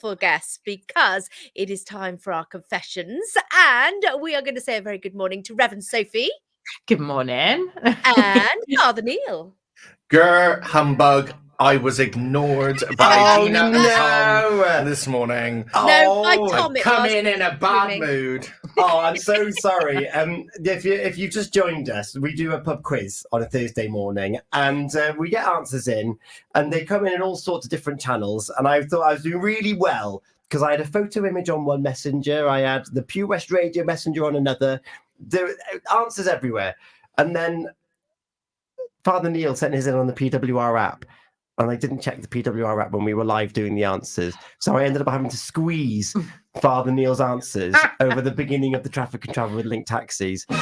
wonderful guests because it is time for our confessions. And we are going to say a very good morning to Reverend Sophie. Good morning. And Father Neil. Grr, humbug. I was ignored by Gina and Tom this morning. No, by Tom I've come in a bad mood. Oh, I'm so sorry. If you've just joined us, we do a pub quiz on a Thursday morning, and we get answers in, and they come in all sorts of different channels. And I thought I was doing really well because I had a photo image on one messenger, I had the Pure West Radio messenger on another. There were answers everywhere, and then Father Neil sent his in on the PWR app. And I didn't check the PWR app when we were live doing the answers. So I ended up having to squeeze Father Neil's answers over the beginning of the Traffic and Travel with Link taxis. You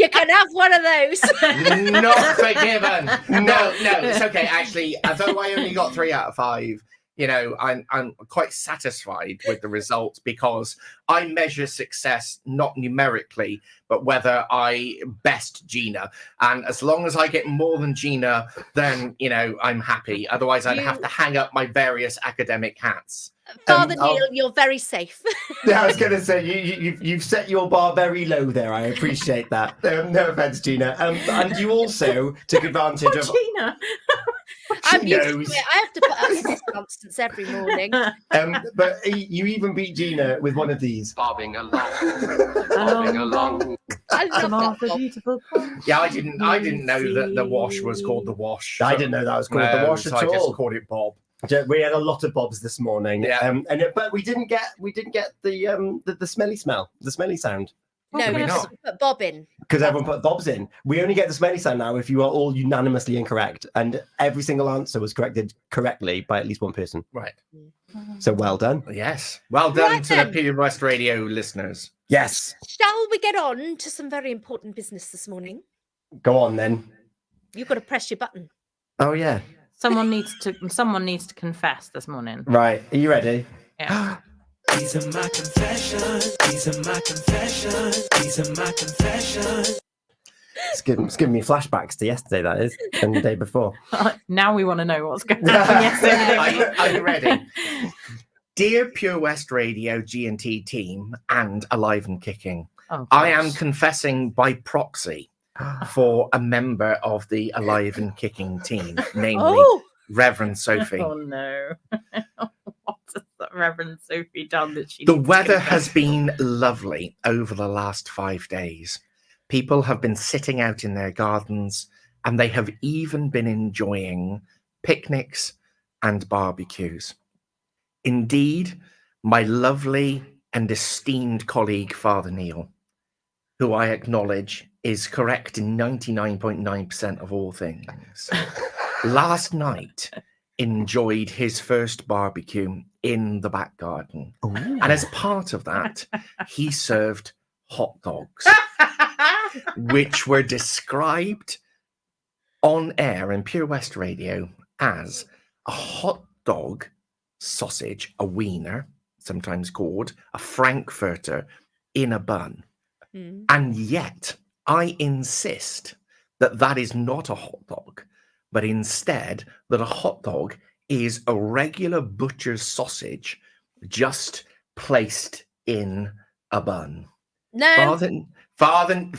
can have one of those. Not forgiven. No, it's okay. Actually, although I only got 3 out of 5, I'm quite satisfied with the results because I measure success not numerically, but whether I best Gina. And as long as I get more than Gina, then, I'm happy. Otherwise, I'd have to hang up my various academic hats. Father Neil, you're very safe. Yeah, I was going to say, you've set your bar very low there. I appreciate that. No offense, Gina. And you also took advantage of... Gina. I'm used to it. I have to put up with Constance every morning. But you even beat Gina with one of these. Bobbing along. Bobbing along. I love that. Beautiful. Yeah, I didn't know that the wash was called the wash. I didn't know that was called the wash so at all. I just called it Bob. We had a lot of Bobs this morning. Yeah. But we didn't get the smelly smell, the smelly sound. No, we just put Bob in. Because everyone put Bobs in. We only get the smelly sound now if you are all unanimously incorrect. And every single answer was corrected correctly by at least one person. Right. So well done. Yes. Well done Right to then. the Pure West Radio listeners. Yes. Shall we get on to some very important business this morning? Go on then. You've got to press your button. Oh, yeah. Someone needs to confess this morning. Right. Are you ready? Yeah. These are my confessions. These are my confessions. These are my confessions. It's giving me flashbacks to yesterday, that is, and the day before. Now we want to know what's going to happen yesterday. Are you ready? Dear Pure West Radio G&T team and Alive and Kicking, I am confessing by proxy for a member of the Alive and Kicking team, namely Reverend Sophie. Oh no. What has that Reverend Sophie done that she... The weather has been lovely over the last 5 days. People have been sitting out in their gardens and they have even been enjoying picnics and barbecues. Indeed, my lovely and esteemed colleague, Father Neil, who I acknowledge is correct in 99.9% of all things, last night enjoyed his first barbecue in the back garden. Ooh. And as part of that, he served hot dogs, which were described on air in Pure West Radio as a hot dog sausage, a wiener, sometimes called a frankfurter, in a bun. And yet I insist that that is not a hot dog, but instead that a hot dog is a regular butcher's sausage just placed in a bun. No. Father.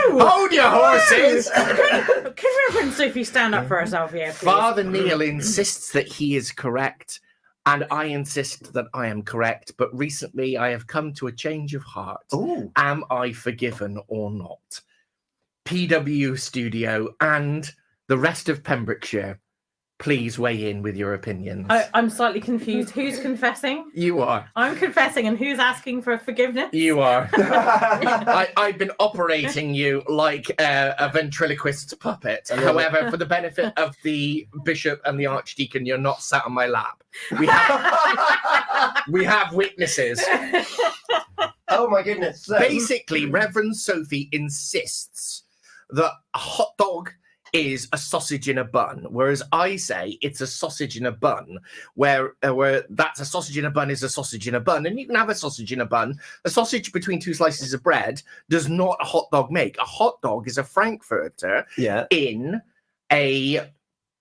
Hold your horses! Can Reverend Sophie stand up for herself here, please? Father Neil insists that he is correct, and I insist that I am correct, but recently I have come to a change of heart. Ooh. Am I forgiven or not? PW Studio and the rest of Pembrokeshire, please weigh in with your opinions. I'm slightly confused. Who's confessing? You are. I'm confessing, and who's asking for forgiveness? You are. I've been operating you like a ventriloquist's puppet. However, for the benefit of the bishop and the archdeacon, you're not sat on my lap. We have witnesses. Oh my goodness. So... Basically, Reverend Sophie insists that a hot dog is a sausage in a bun, whereas I say it's a sausage in a bun, where that's a sausage in a bun is a sausage in a bun, and you can have a sausage in a bun. A sausage between two slices of bread does not a hot dog make. A hot dog is a frankfurter in a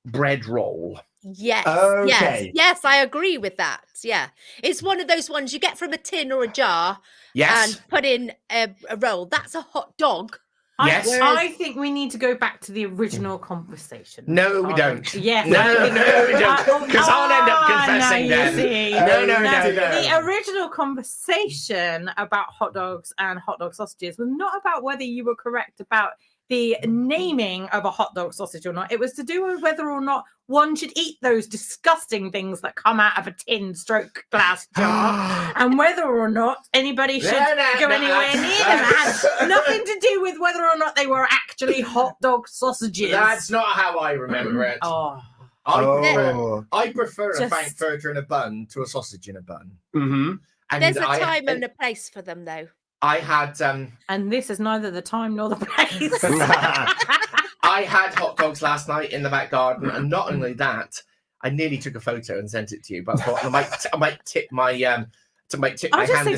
bread roll. Yes, Okay. yes, I agree with that. Yeah, it's one of those ones you get from a tin or a jar Yes. and put in a roll. That's a hot dog. Yes. I think we need to go back to the original conversation. No, we don't. Yes. No, we don't. Because I'll end up confessing no, then. No. The original conversation about hot dogs and hot dog sausages was not about whether you were correct about the naming of a hot dog sausage or not. It was to do with whether or not one should eat those disgusting things that come out of a tin stroke glass jar, and whether or not anybody should go anywhere near them. It had nothing to do with whether or not they were actually hot dog sausages. That's not how I remember it. Oh. I prefer a Just- frankfurter in a bun to a sausage in a bun. Mm-hmm. And There's a time and a place for them, though. I had And this is neither the time nor the place. I had hot dogs last night in the back garden, and not only that, I nearly took a photo and sent it to you. But I thought I might tip my hand think this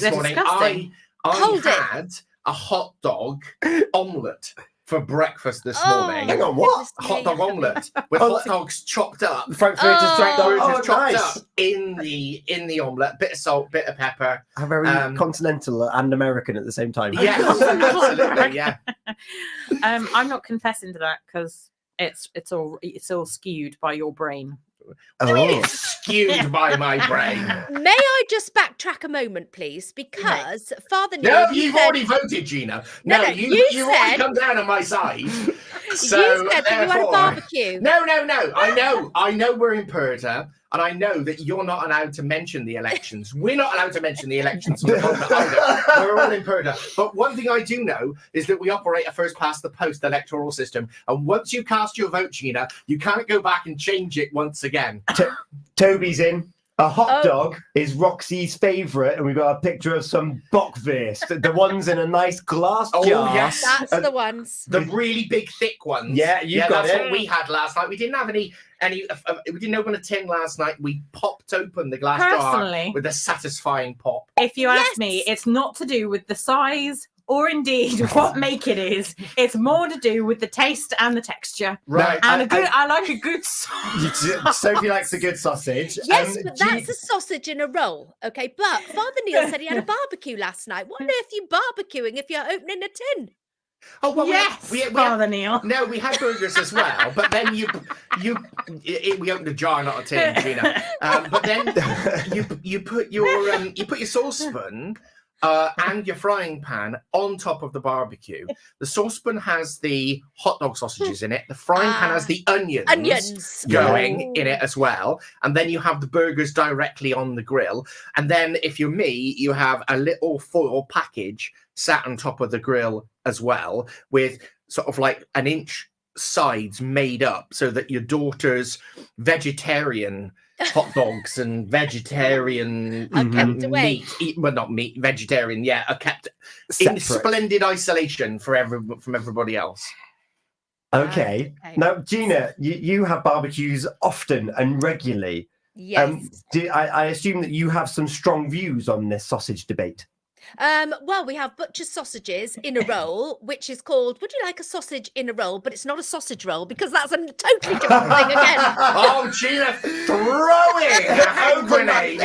they're morning. disgusting. Hold it. I had a hot dog omelette for breakfast this Oh, morning. Hang on, what? A hot dog omelette with Oh, hot dogs chopped up. Frankfurter's Oh. chopped nice. up in the omelette, bit of salt, bit of pepper. How very continental and American at the same time. Yeah, absolutely, yeah. I'm not confessing to that because it's all skewed by your brain. Oh. It's skewed by my brain. May I just backtrack a moment, please? Because Father Neil, No, you you've said- already voted, Gina. No, No, no, you've you already said- come down on my side. So, you said that you had a therefore- barbecue. No. I know we're in Purda, and I know that you're not allowed to mention the elections. We're not allowed to mention the elections. We're all in Purda. But one thing I do know is that we operate a first past the post electoral system. And once you cast your vote, Gina, you can't go back and change it once again. Toby's in. A hot Oh. dog is Roxy's favourite, and we've got a picture of some bockwurst, the ones in a nice glass Oh, jar. yes. That's the ones. The really big, thick ones. Yeah, you've got that's it. what we had last night. We didn't have any. We didn't open a tin last night. We popped open the glass jar Personally, with a satisfying pop. if you ask Yes. me, it's not to do with the size or indeed what make it is. It's more to do with the taste and the texture. Right. And I like a good sauce. Sophie likes a good sausage. Yes, but that's a sausage in a roll. Okay, but Father Neil said he had a barbecue last night. What on earth are you barbecuing if you're opening a tin? Oh well, Yes, we Father Neil. no, we had burgers as well, but then we opened a jar, not a tin, Gina. But then you put your saucepan and your frying pan on top of the barbecue. The saucepan has the hot dog sausages in it. The frying pan has the onions going in it as well. And then you have the burgers directly on the grill. And then if you're me, you have a little foil package sat on top of the grill as well, with sort of like an inch sides made up so that your daughter's vegetarian hot dogs and vegetarian Are kept away. not meat, vegetarian, are kept in Separate. splendid isolation from everybody else. Okay. Okay. Now, Gina, you have barbecues often and regularly. Yes. I assume that you have some strong views on this sausage debate. Well, we have butcher's sausages in a roll, which is called, would you like a sausage in a roll? But it's not a sausage roll because that's a totally different thing again. Oh, Gina, throwing a hand grenade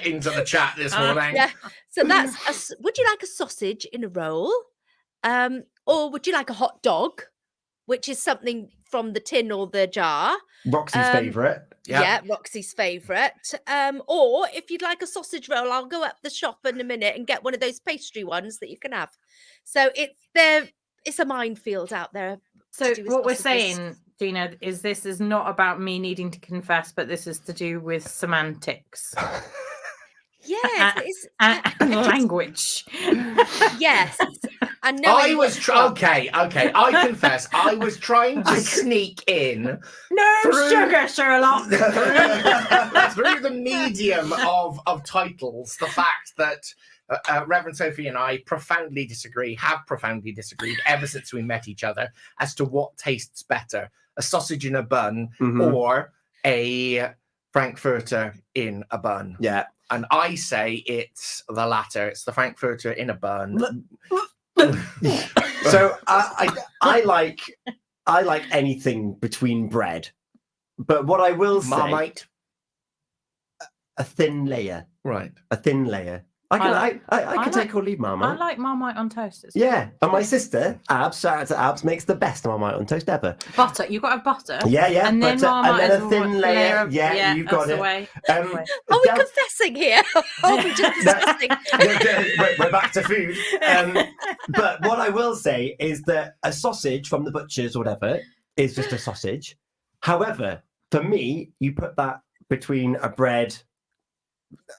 into the chat this morning. Yeah. So that's, would you like a sausage in a roll? Or would you like a hot dog, which is something from the tin or the jar? Roxy's favourite. Yeah, Roxy's favourite. Or if you'd like a sausage roll, I'll go up the shop in a minute and get one of those pastry ones that you can have. So it's a minefield out there. So to do with what we're sausages. saying, Gina, is this is not about me needing to confess, but this is to do with semantics Yes, it's and language. yes. And I knowing was what's what. okay. I confess, I was trying to sneak in No Through- sugar, Sherlock. through the medium of titles, the fact that Reverend Sophie and I have profoundly disagreed ever since we met each other as to what tastes better, a sausage in a bun or a Frankfurter in a bun. Yeah. And I say it's the latter. It's the Frankfurter in a bun. So I like I like anything between bread. But what I will say, Marmite. a thin layer. Right. A thin layer. I can take or leave Marmite. I like Marmite on toast. It's Yeah, and my sister, Abs, shout out to Abs, makes the best Marmite on toast ever. butter. You've got to have butter. Yeah, yeah. And then butter, Marmite and then is a thin layer. of- Yeah, you've got that's it. the way. Are we confessing here? Are we just discussing? We're back to food. But what I will say is that a sausage from the butcher's or whatever is just a sausage. However, for me, you put that between a bread,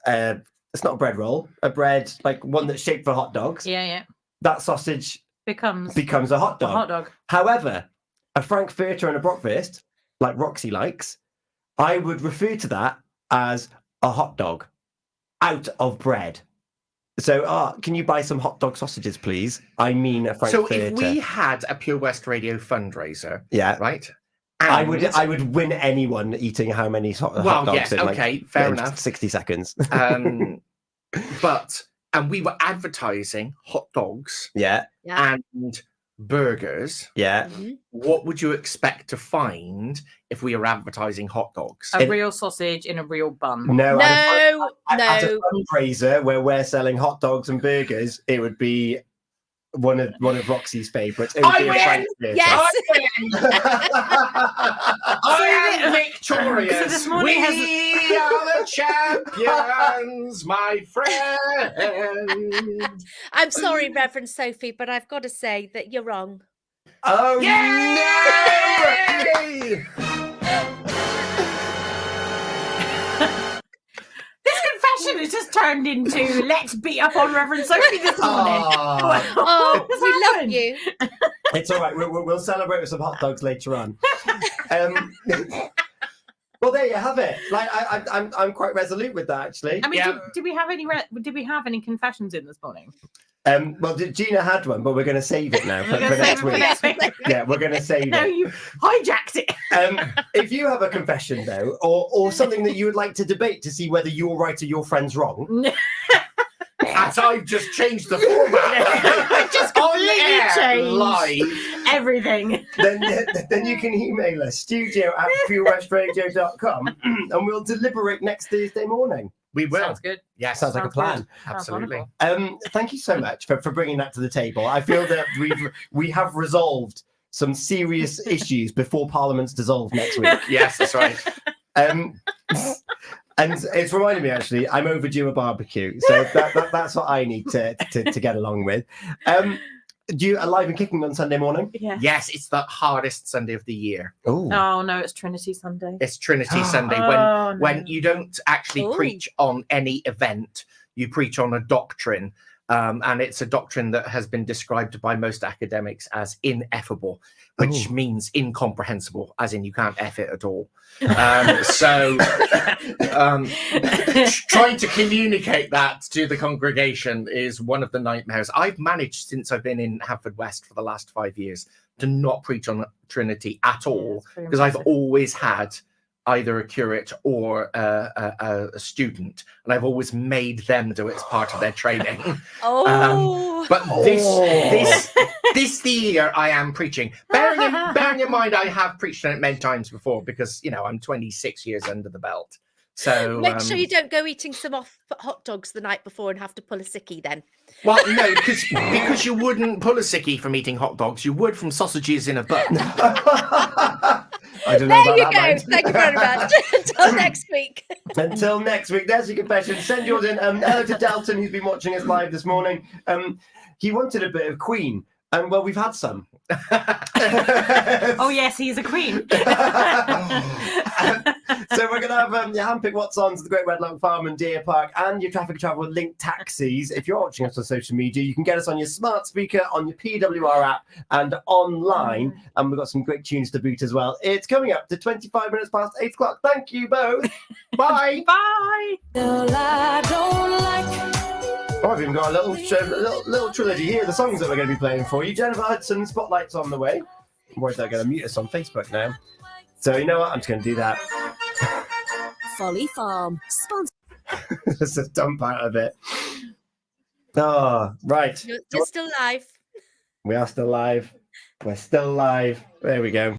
it's not a bread roll, a bread like one that's shaped for hot dogs. Yeah, yeah. That sausage Becomes a hot a dog. hot dog. However, a Frankfurter and a Bratwurst, like Roxy likes, I would refer to that as a hot dog out of bread. So, can you buy some hot dog sausages, please? I mean a Frankfurter. So if we had a Pure West Radio fundraiser, yeah, right? I would win anyone eating how many hot dogs in fair in enough. 60 seconds. And we were advertising hot dogs Yeah, and burgers. yeah. Mhm. What would you expect to find if we were advertising hot dogs? A real sausage in a real bun. No, at a No. fundraiser where we're selling hot dogs and burgers, it would be one of Roxy's favourites. It would be a Frankfurter. Yes. I am victorious. So this morning we are the champions, my friend. I'm sorry, Reverend Sophie, but I've got to say that you're wrong. Oh, Yay! This confession has just turned into let's beat up on Reverend Sophie this morning. Oh, What's we love happened? you. It's all right. We'll celebrate with some hot dogs later on. Well, there you have it. Like I'm quite resolute with that, actually. I mean, Yeah. did we have any confessions in this morning? Well, Gina had one, but we're going to save it now for next week. Yeah, we're going to save No, it. you hijacked it. If you have a confession, though, or something that you would like to debate to see whether you're right or your friend's wrong, As I've just changed the format. Just On completely air, changed live. everything. then you can email us, studio@purewestradio.com, and we'll deliberate next Thursday morning. We will. Sounds good. Yes, Sounds like a plan. good. absolutely. wonderful. Thank you so much for bringing that to the table. I feel that we have resolved some serious issues before Parliament's dissolved next week. Yes, that's right. And it's reminded me, actually, I'm overdue a barbecue, so that's what I need to get along with. Do you Alive and Kicking on Sunday morning? Yeah. Yes, it's the hardest Sunday of the year. Oh, Oh no, it's Trinity Sunday. It's Trinity Sunday Oh, when no. you don't actually Ooh. preach on any event, you preach on a doctrine. And it's a doctrine that has been described by most academics as ineffable, which Oh. means incomprehensible, as in you can't F it at all. Trying to communicate that to the congregation is one of the nightmares. I've managed, since I've been in Haverfordwest for the last 5 years, to not preach on Trinity at all, it's pretty because I've impressive. always had either a curate or a student, and I've always made them do it as part of their training. Oh. But this the year I am preaching. Bearing in mind I have preached on it many times before, because I'm 26 years under the belt. So Make sure you don't go eating some hot dogs the night before and have to pull a sickie then. Well, no, because you wouldn't pull a sickie from eating hot dogs. You would from sausages in a butt. I don't know There you about go. that, mate. Thank you very much. Until next week. Until next week, there's your confession. Send yours in. Hello to Dalton, who's been watching us live this morning. He wanted a bit of Queen, and well, we've had some. Oh yes, he's a queen. So we're going to have your handpick what's on to the Great Wedlock Farm and Deer Park, and your traffic travel link taxis. If you're watching us on social media, you can get us on your smart speaker, on your PWR app, and online. And we've got some great tunes to boot as well. It's coming up to 25 minutes past 8 o'clock. Thank you both. Bye. Bye. Oh, I've even got a little trilogy here. The songs that we're going to be playing for you. Jennifer Hudson, Spotlight's on the way. I'm worried they're going to mute us on Facebook now. So you know what? I'm just going to do that. Folly Farm. Sponsor. There's a dump out of it. Oh, right. You're still live. We are still live. We're still live. There we go.